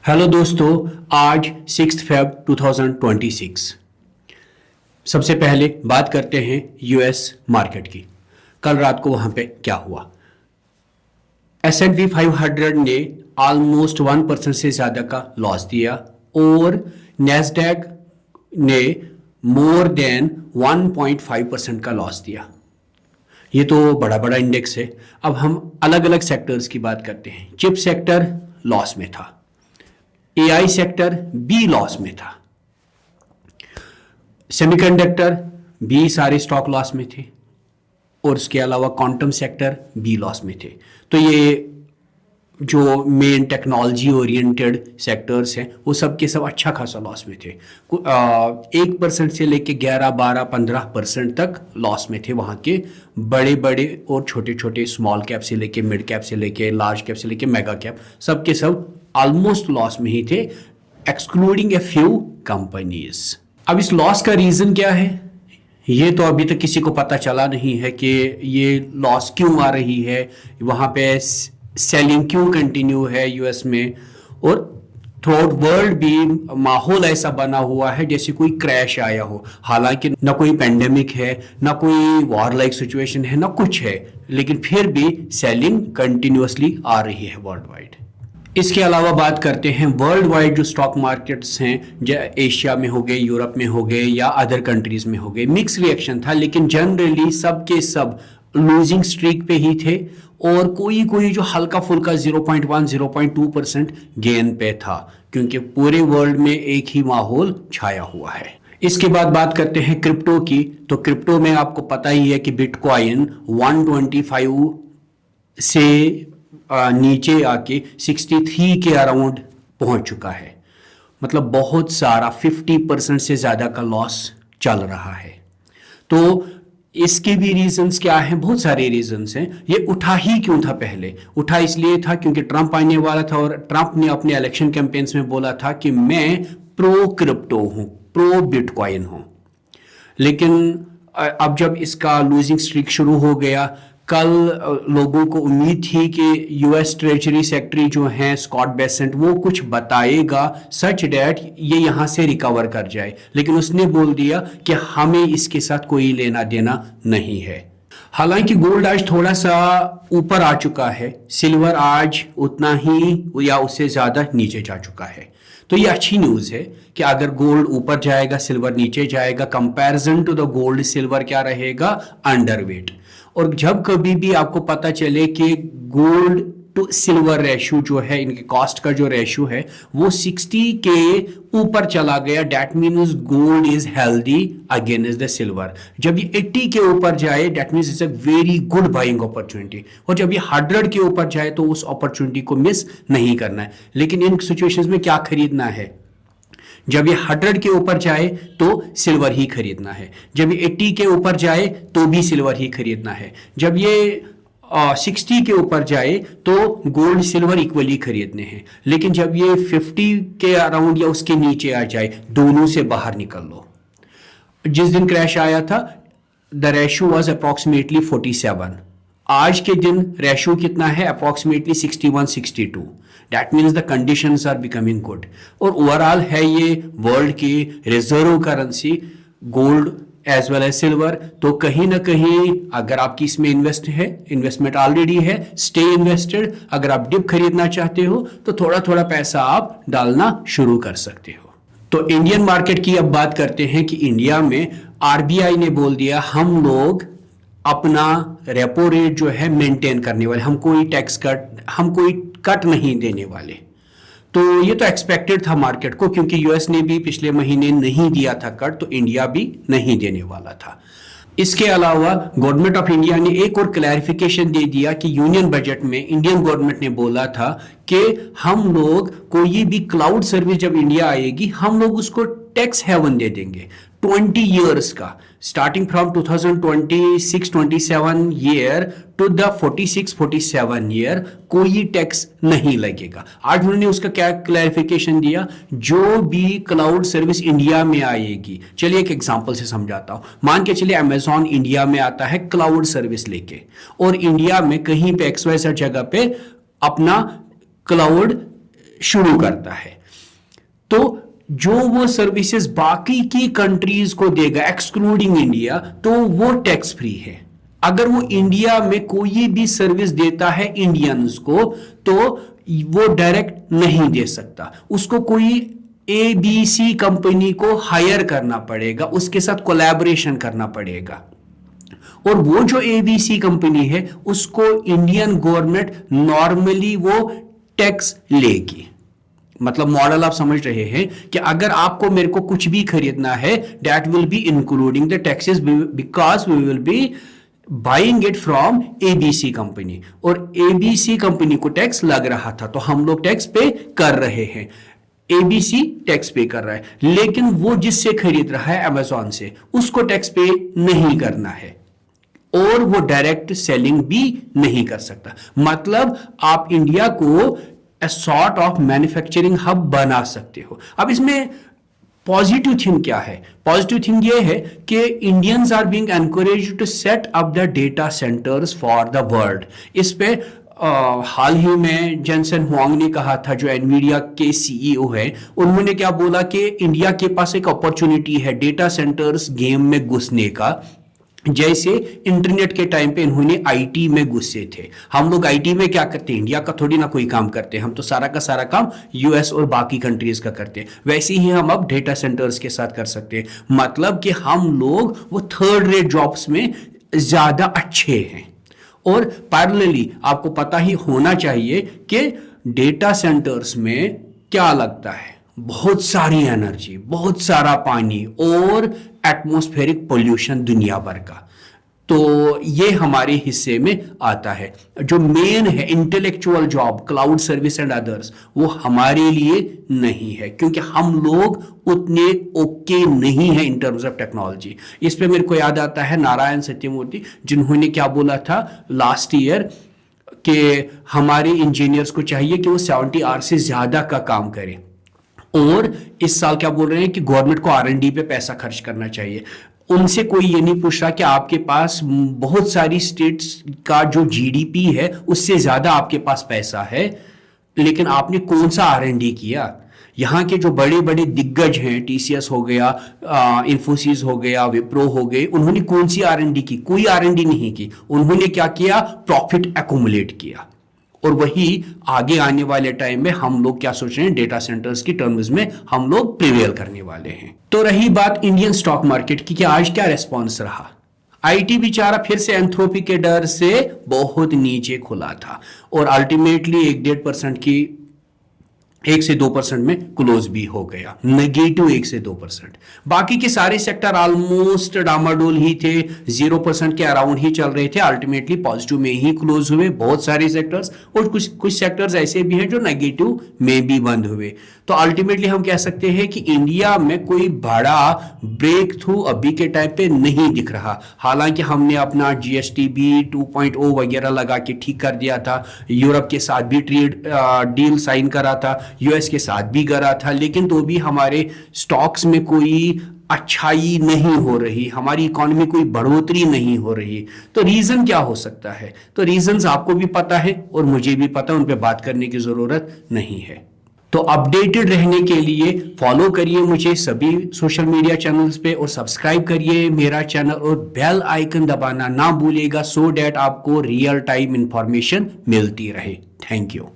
Hello दोस्तों, आज 6 Feb 2026। सबसे पहले बात करते हैं यूएस मार्केट की। कल रात को वहां पे क्या हुआ। S&P 500 ने ऑलमोस्ट 1% से ज़्यादा का लॉस दिया और नैस्डैक ने मोर देन 1.5% का लॉस दिया। ये तो बड़ा बड़ा इंडेक्स है। अब हम अलग अलग सेक्टर्स की बात करते हैं। चिप सेक्टर लॉस में था, एआई सेक्टर बी लॉस में था, सेमीकंडक्टर बी सारे स्टॉक लॉस में थे और उसके अलावा क्वांटम सेक्टर बी लॉस में थे। तो ये जो मेन टेक्नोलॉजी ओरिएंटेड सेक्टर्स हैं वो सब के सब अच्छा खासा लॉस में थे। 1% से लेके 11, 12, 15% तक लॉस में थे वहाँ के बड़े बड़े और छोटे छोटे स्मॉल कैप से लेके मिड कैप से लेके लार्ज कैप से लेके मेगा कैप, सब के सब ऑलमोस्ट लॉस में ही थे, एक्सक्लूडिंग ए फ्यू कंपनीज। अब इस लॉस का रीजन क्या है ये तो अभी तक किसी को पता चला नहीं है कि ये लॉस क्यों आ रही है, वहाँ पे सेलिंग क्यों कंटिन्यू है यूएस में, और थ्रू आउट वर्ल्ड भी माहौल ऐसा बना हुआ है जैसे कोई क्रैश आया हो। हालांकि ना कोई पेंडेमिक है, ना कोई वॉर लाइक सिचुएशन है, ना कुछ है, लेकिन फिर भी सेलिंग कंटिन्यूअसली आ रही है वर्ल्ड वाइड। इसके अलावा बात करते हैं वर्ल्ड वाइड जो स्टॉक मार्केट्स हैं, एशिया में हो गए, यूरोप में हो गए या अदर कंट्रीज में हो गए, मिक्स रिएक्शन था, लेकिन जनरली सब के सब लूजिंग स्ट्रीक पे ही थे और कोई कोई जो हल्का फुल्का 0.1 0.2% गेन पे था, क्योंकि पूरे वर्ल्ड में एक ही माहौल छाया हुआ है। इसके बाद बात करते हैं क्रिप्टो की। तो क्रिप्टो में आपको पता ही है कि बिटकॉइन 125 से नीचे आके 63 के अराउंड पहुंच चुका है। मतलब बहुत सारा 50% से ज़्यादा का लॉस चल रहा है। तो इसके भी रीजंस क्या हैं? बहुत सारे रीजंस हैं। ये उठा ही क्यों था? पहले उठा इसलिए था क्योंकि ट्रंप आने वाला था और ट्रंप ने अपने इलेक्शन कैंपेन्स में बोला था कि मैं प्रो क्रिप्टो हूं, प्रो बिटकॉइन हूं। लेकिन अब जब इसका लूजिंग स्ट्रीक शुरू हो गया, कल लोगों को उम्मीद थी कि यूएस ट्रेजरी सेक्रेटरी जो हैं स्कॉट बेसेंट, वो कुछ बताएगा सच डैट ये यहाँ से रिकवर कर जाए, लेकिन उसने बोल दिया कि हमें इसके साथ कोई लेना देना नहीं है। हालांकि गोल्ड आज थोड़ा सा ऊपर आ चुका है, सिल्वर आज उतना ही या उससे ज़्यादा नीचे जा चुका है। तो ये अच्छी न्यूज़ है कि अगर गोल्ड ऊपर जाएगा सिल्वर नीचे जाएगा, comparison to the gold silver क्या रहेगा? अंडरवेट। और जब कभी भी आपको पता चले कि गोल्ड टू सिल्वर रेशियो जो है, इनके कॉस्ट का जो रेशियो है वो 60 के ऊपर चला गया, that means gold is healthy against the silver. जब ये 80 के ऊपर जाए that means it's a very good buying opportunity, और जब ये 100 के ऊपर जाए तो उस अपॉर्चुनिटी को मिस नहीं करना है। लेकिन इन सिचुएशंस में क्या खरीदना है? जब ये 100 के ऊपर जाए तो सिल्वर ही खरीदना है, जब ये 80 के ऊपर जाए तो भी सिल्वर ही खरीदना है, जब ये 60 के ऊपर जाए तो गोल्ड सिल्वर इक्वली खरीदने हैं। लेकिन जब ये 50 के अराउंड या उसके नीचे आ जाए, दोनों से बाहर निकल लो। जिस दिन क्रैश आया था द रेशियो वाज अप्रॉक्सीमेटली 47। आज के दिन रेशियो कितना है? Approximately 61-62। That means the conditions are becoming good. और ओवरऑल है ये वर्ल्ड की reserve currency gold as well as silver. तो कहीं ना कहीं अगर आपकी इसमें इन्वेस्टमेंट ऑलरेडी है, स्टे इन्वेस्टेड। अगर आप डिप खरीदना चाहते हो तो थोड़ा थोड़ा पैसा आप डालना शुरू कर सकते हो। तो इंडियन मार्केट की अब बात करते हैं कि इंडिया में आरबीआई ने बोल दिया हम लोग अपना रेपो रेट जो है मेंटेन करने वाले, हम कोई कट नहीं देने वाले। तो ये तो एक्सपेक्टेड था मार्केट को, क्योंकि यूएस ने भी पिछले महीने नहीं दिया था कट, तो इंडिया भी नहीं देने वाला था। इसके अलावा गवर्नमेंट ऑफ इंडिया ने एक और क्लैरिफिकेशन दे दिया कि यूनियन बजट में इंडियन गवर्नमेंट ने बोला था कि हम लोग कोई भी क्लाउड सर्विस जब इंडिया आएगी हम लोग उसको टैक्स हेवन दे देंगे 20 ईयर्स का, starting from 2026-27 year to the 46-47 year कोई टैक्स नहीं लगेगा। आज उन्होंने उसका क्या क्लैरिफिकेशन दिया? जो भी क्लाउड सर्विस इंडिया में आएगी, चलिए एक एग्जांपल से समझाता हूं। मान के चलिए अमेजॉन इंडिया में आता है क्लाउड सर्विस लेके, और इंडिया में कहीं पे XYZ जगह पे अपना क्लाउड शुरू करता है, तो जो वो सर्विसेज बाकी की कंट्रीज को देगा एक्सक्लूडिंग इंडिया, तो वो टैक्स फ्री है। अगर वो इंडिया में कोई भी सर्विस देता है इंडियंस को, तो वो डायरेक्ट नहीं दे सकता, उसको कोई ABC कंपनी को हायर करना पड़ेगा, उसके साथ कोलैबोरेशन करना पड़ेगा, और वो जो ABC कंपनी है उसको इंडियन गवर्नमेंट नॉर्मली वो टैक्स लेगी। मतलब मॉडल आप समझ रहे हैं कि अगर आपको मेरे को कुछ भी खरीदना है, that will be including the taxes, because we will be buying it from ABC company, और ABC कंपनी को टैक्स लग रहा था, तो हम लोग टैक्स पे कर रहे हैं, ABC टैक्स पे कर रहा है, लेकिन वो जिससे खरीद रहा है अमेजॉन से, उसको टैक्स पे नहीं करना है, और वो डायरेक्ट सेलिंग भी नहीं कर सकता। मतलब आप इंडिया को a sort of manufacturing hub बना सकते हो। अब इसमें पॉजिटिव थिंग क्या है? पॉजिटिव थिंग ये है कि Indians are being encouraged to set up the data centres for the world. इस पे हाल ही में जेनसेन हुआंग ने कहा था, जो एनवीडिया के CEO है, उन्होंने क्या बोला कि इंडिया के पास एक अपॉर्चुनिटी है डेटा सेंटर्स गेम में घुसने का, जैसे इंटरनेट के टाइम पे इन्होंने IT में घुसे थे। हम लोग IT में क्या करते हैं, इंडिया का थोड़ी ना कोई काम करते हैं, हम तो सारा का सारा काम US और बाकी कंट्रीज का करते हैं। वैसे ही हम अब डेटा सेंटर्स के साथ कर सकते हैं, मतलब कि हम लोग वो थर्ड रेट जॉब्स में ज्यादा अच्छे हैं। और पैरेलली आपको पता ही होना चाहिए कि डेटा सेंटर्स में क्या लगता है, बहुत सारी एनर्जी, बहुत सारा पानी और एटमॉस्फेरिक पोल्यूशन दुनिया भर का, तो ये हमारे हिस्से में आता है। जो मेन है intellectual job, cloud service and others, वो हमारे लिए नहीं है, क्योंकि हम लोग उतने ओके नहीं है इन टर्म्स ऑफ टेक्नोलॉजी। इस पे मेरे को याद आता है नारायण सत्यमूर्ति, जिन्होंने क्या बोला था लास्ट ईयर कि हमारे इंजीनियर्स को चाहिए कि वो 70 आवर से ज्यादा का काम करें, और इस साल क्या बोल रहे हैं कि गवर्नमेंट को R&D पे पैसा खर्च करना चाहिए। उनसे कोई ये नहीं पूछ रहा कि आपके पास बहुत सारी स्टेट्स का जो GDP है उससे ज्यादा आपके पास पैसा है, लेकिन आपने कौन सा R&D किया? यहाँ के जो बड़े बड़े दिग्गज हैं, TCS हो गया, इंफोसिस हो गया, विप्रो हो गए, उन्होंने कौन सी R&D की? कोई R&D नहीं की। उन्होंने क्या किया? प्रॉफिट एक्यूमुलेट किया। और वही आगे आने वाले टाइम में हम लोग क्या सोच रहे हैं, डेटा सेंटर्स की टर्म्स में हम लोग प्रिवेल करने वाले हैं। तो रही बात इंडियन स्टॉक मार्केट की कि आज क्या रेस्पॉन्स रहा। IT बेचारा फिर से एंथ्रोपी के डर से बहुत नीचे खुला था, और अल्टीमेटली 1-1.5% की 1 से 2% में क्लोज भी हो गया, नेगेटिव 1 से 2%। बाकी के सारे सेक्टर ऑलमोस्ट डामाडोल ही थे, 0% के अराउंड ही चल रहे थे, अल्टीमेटली पॉजिटिव में ही क्लोज हुए बहुत सारे सेक्टर्स, और कुछ सेक्टर्स ऐसे भी हैं जो नेगेटिव में भी बंद हुए। तो अल्टीमेटली हम कह सकते हैं कि इंडिया में कोई बड़ा ब्रेक थ्रू अभी के टाइम पे नहीं दिख रहा। हालांकि हमने अपना GST भी 2.0 वगैरह लगा के ठीक कर दिया था, यूरोप के साथ भी ट्रेड डील साइन करा था, US के साथ भी करा था, लेकिन तो भी हमारे स्टॉक्स में कोई अच्छाई नहीं हो रही, हमारी इकोनॉमी कोई बढ़ोतरी नहीं हो रही। तो रीजन क्या हो सकता है? तो रीजंस आपको भी पता है और मुझे भी पता है, उन पे बात करने की जरूरत नहीं है। तो अपडेटेड रहने के लिए फॉलो करिए मुझे सभी सोशल मीडिया चैनल्स पे, और सब्सक्राइब करिए मेरा चैनल, और बेल आइकन दबाना ना भूलिएगा, सो डैट आपको रियल टाइम इंफॉर्मेशन मिलती रहे। Thank you.